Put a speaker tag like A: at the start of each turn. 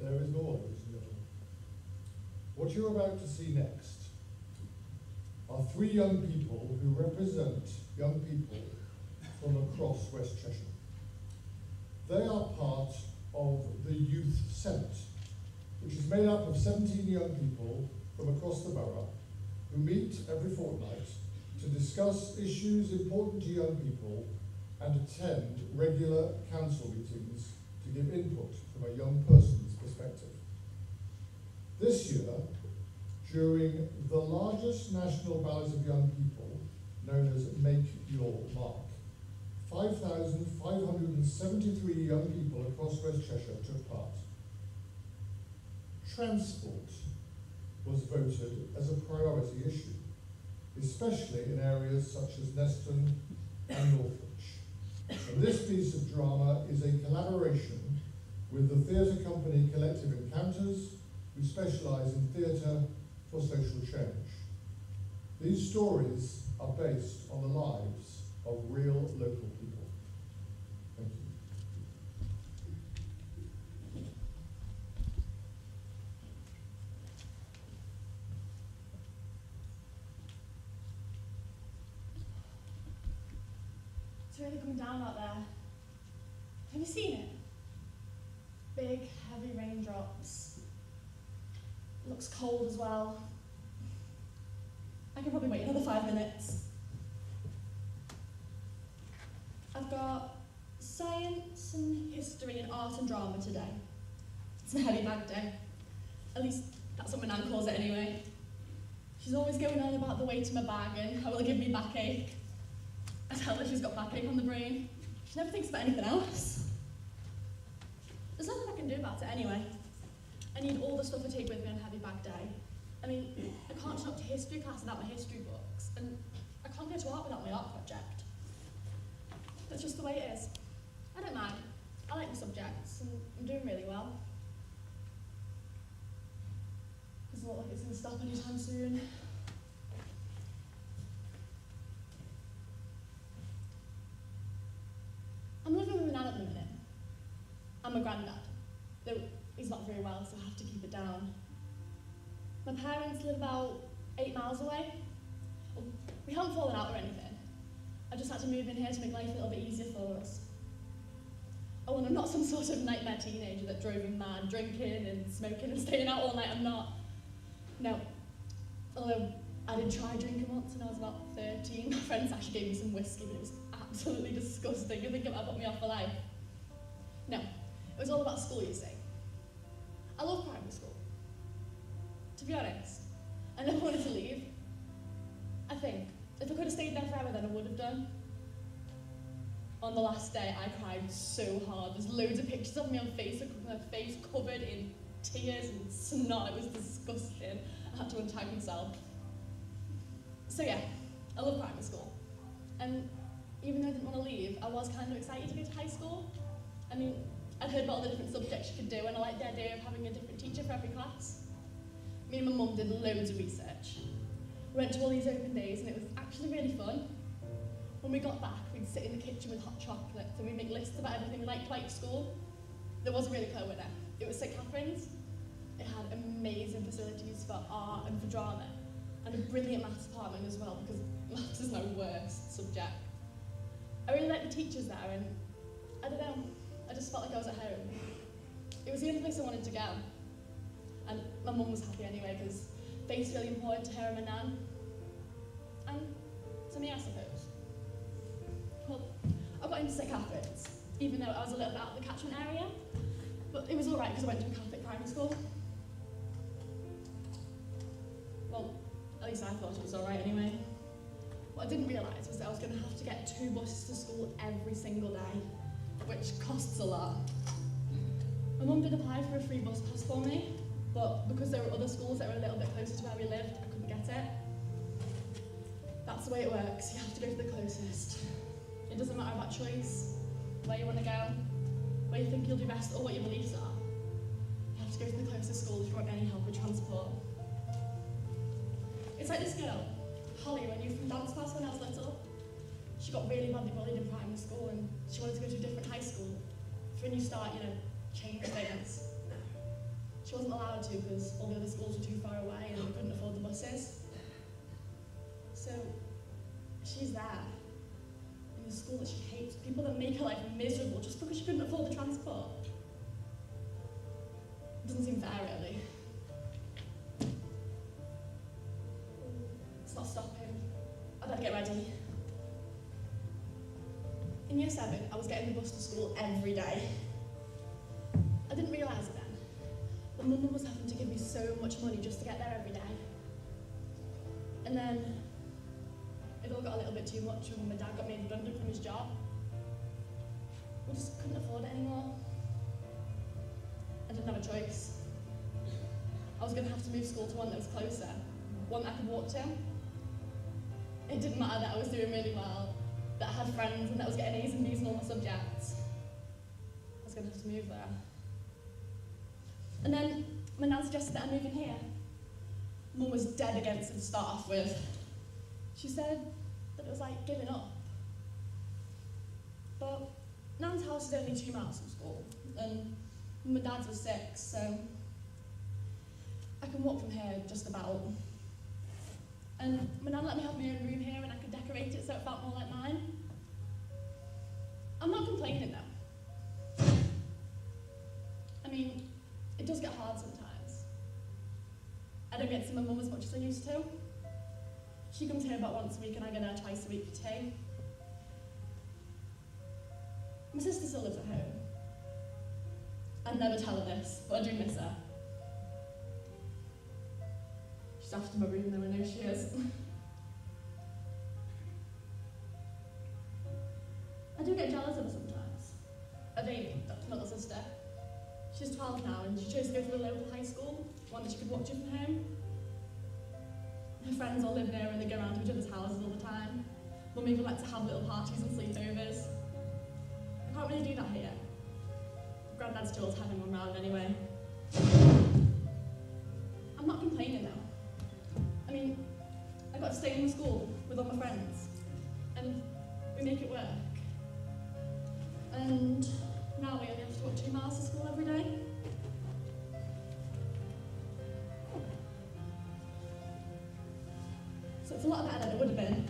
A: There is more, ladies and gentlemen. What you're about to see next are three young people who represent young people from across West Cheshire. They are part of the Youth Senate, which is made up of 17 young people from across the borough who meet every fortnight to discuss issues important to young people and attend regular council meetings to give input from a young person's perspective. This year, during the largest national ballot of young people, known as Make Your Mark, 5,573 young people across West Cheshire took part. Transport was voted as a priority issue, especially in areas such as Neston and Northwich. And this piece of drama is a collaboration with the theatre company Collective Encounters, who specialise in theatre for social change. These stories are based on the lives of real local people. Thank you.
B: It's really coming down out there. Have you seen it? Big, heavy raindrops. It looks cold as well. I can probably wait another 5 minutes. I've got science and history and art and drama today. It's a heavy bag day. At least that's what my nan calls it anyway. She's always going on about the weight of my bag and how it'll give me backache. I tell her she's got backache on the brain. She never thinks about anything else. There's nothing I can do about it anyway. I need all the stuff I take with me on heavy bag day. I mean, I can't show up to history class without my history books, and I can't go to art without my art project. That's just the way it is. I don't mind. I like the subjects, and I'm doing really well. Doesn't look like it's going to stop anytime soon. I'm living with my nan at the minute. I'm a granddad, though he's not very well, so I have to keep it down. My parents live about 8 miles away. Well, we haven't fallen out or anything. I just had to move in here to make life a little bit easier for us. Oh, and I'm not some sort of nightmare teenager that drove him mad, drinking and smoking and staying out all night. I'm not. No. Although I did try drinking once when I was about 13. My friends actually gave me some whiskey, but it was absolutely disgusting. I think it might put me off for life. No. It was all about school, you see. I love primary school. To be honest, I never wanted to leave. I think if I could have stayed there forever, then I would have done. On the last day, I cried so hard. There's loads of pictures of me on Facebook with my face covered in tears and snot. It was disgusting. I had to untag myself. So yeah, I love primary school. And even though I didn't want to leave, I was kind of excited to go to high school. I mean, I'd heard about all the different subjects you could do, and I liked the idea of having a different teacher for every class. Me and my mum did loads of research. We went to all these open days, and it was actually really fun. When we got back, we'd sit in the kitchen with hot chocolates, and we'd make lists about everything we liked at school. There was a really clever winner. It was St Catherine's. It had amazing facilities for art and for drama, and a brilliant maths department as well, because maths is my worst subject. I really liked the teachers there, and I don't know, I just felt like I was at home. It was the only place I wanted to go. And my mum was happy anyway, because faith's really important to her and my nan. And to me, I suppose. Well, I got into St Catherine's, even though I was a little bit out of the catchment area. But it was alright, because I went to a Catholic primary school. Well, at least I thought it was alright anyway. What I didn't realise was that I was going to have to get 2 buses to school every single day, which costs a lot. My mum did apply for a free bus pass for me, but because there were other schools that were a little bit closer to where we lived, I couldn't get it. That's the way it works. You have to go to the closest. It doesn't matter about choice, where you want to go, where you think you'll do best, or what your beliefs are. You have to go to the closest school if you want any help with transport. It's like this girl, Holly, when you were from dance class when I was little. She got really badly bullied in primary school, and she wanted to go to a different high school for when you start, change things. she wasn't allowed to because all the other schools were too far away and we couldn't afford the buses. So she's there in the school that she hates, people that make her life miserable just because she couldn't afford the transport. It doesn't seem fair, really. It's not stopping. I better get ready. In year 7, I was getting the bus to school every day. I didn't realise it then, but Mum was having to give me so much money just to get there every day. And then it all got a little bit too much when my dad got made redundant from his job. We just couldn't afford it anymore. I didn't have a choice. I was going to have to move school to one that was closer, one that I could walk to. It didn't matter that I was doing really well, that I had friends and that I was getting A's and B's in all my subjects. I was going to have to move there. And then my nan suggested that I move in here. Mum was dead against it to start off with. She said that it was like giving up. But Nan's house is only 2 miles from school, and my dad's was 6, so I can walk from here just about. And my nan let me have my own room here and I could decorate it so it felt more like mine. I'm not complaining though. I mean, it does get hard sometimes. I don't get to see my mum as much as I used to. She comes here about once a week and I go there twice a week for tea. My sister still lives at home. I'd never tell her this, but I do miss her. She's after my room though, I know she is. I do get jealous of her sometimes. Of Amy, that's my little sister. She's 12 now and she chose to go to the local high school, one that she could watch it from home. Her friends all live near and they go around to each other's houses all the time. Mum even likes to have little parties and sleepovers. I can't really do that here. Granddad still's having one round anyway. I'm not complaining though. I mean, I got to stay in the school with all my friends and we make it work. And now we only have to walk 2 miles to school every day. So it's a lot better than it would have been.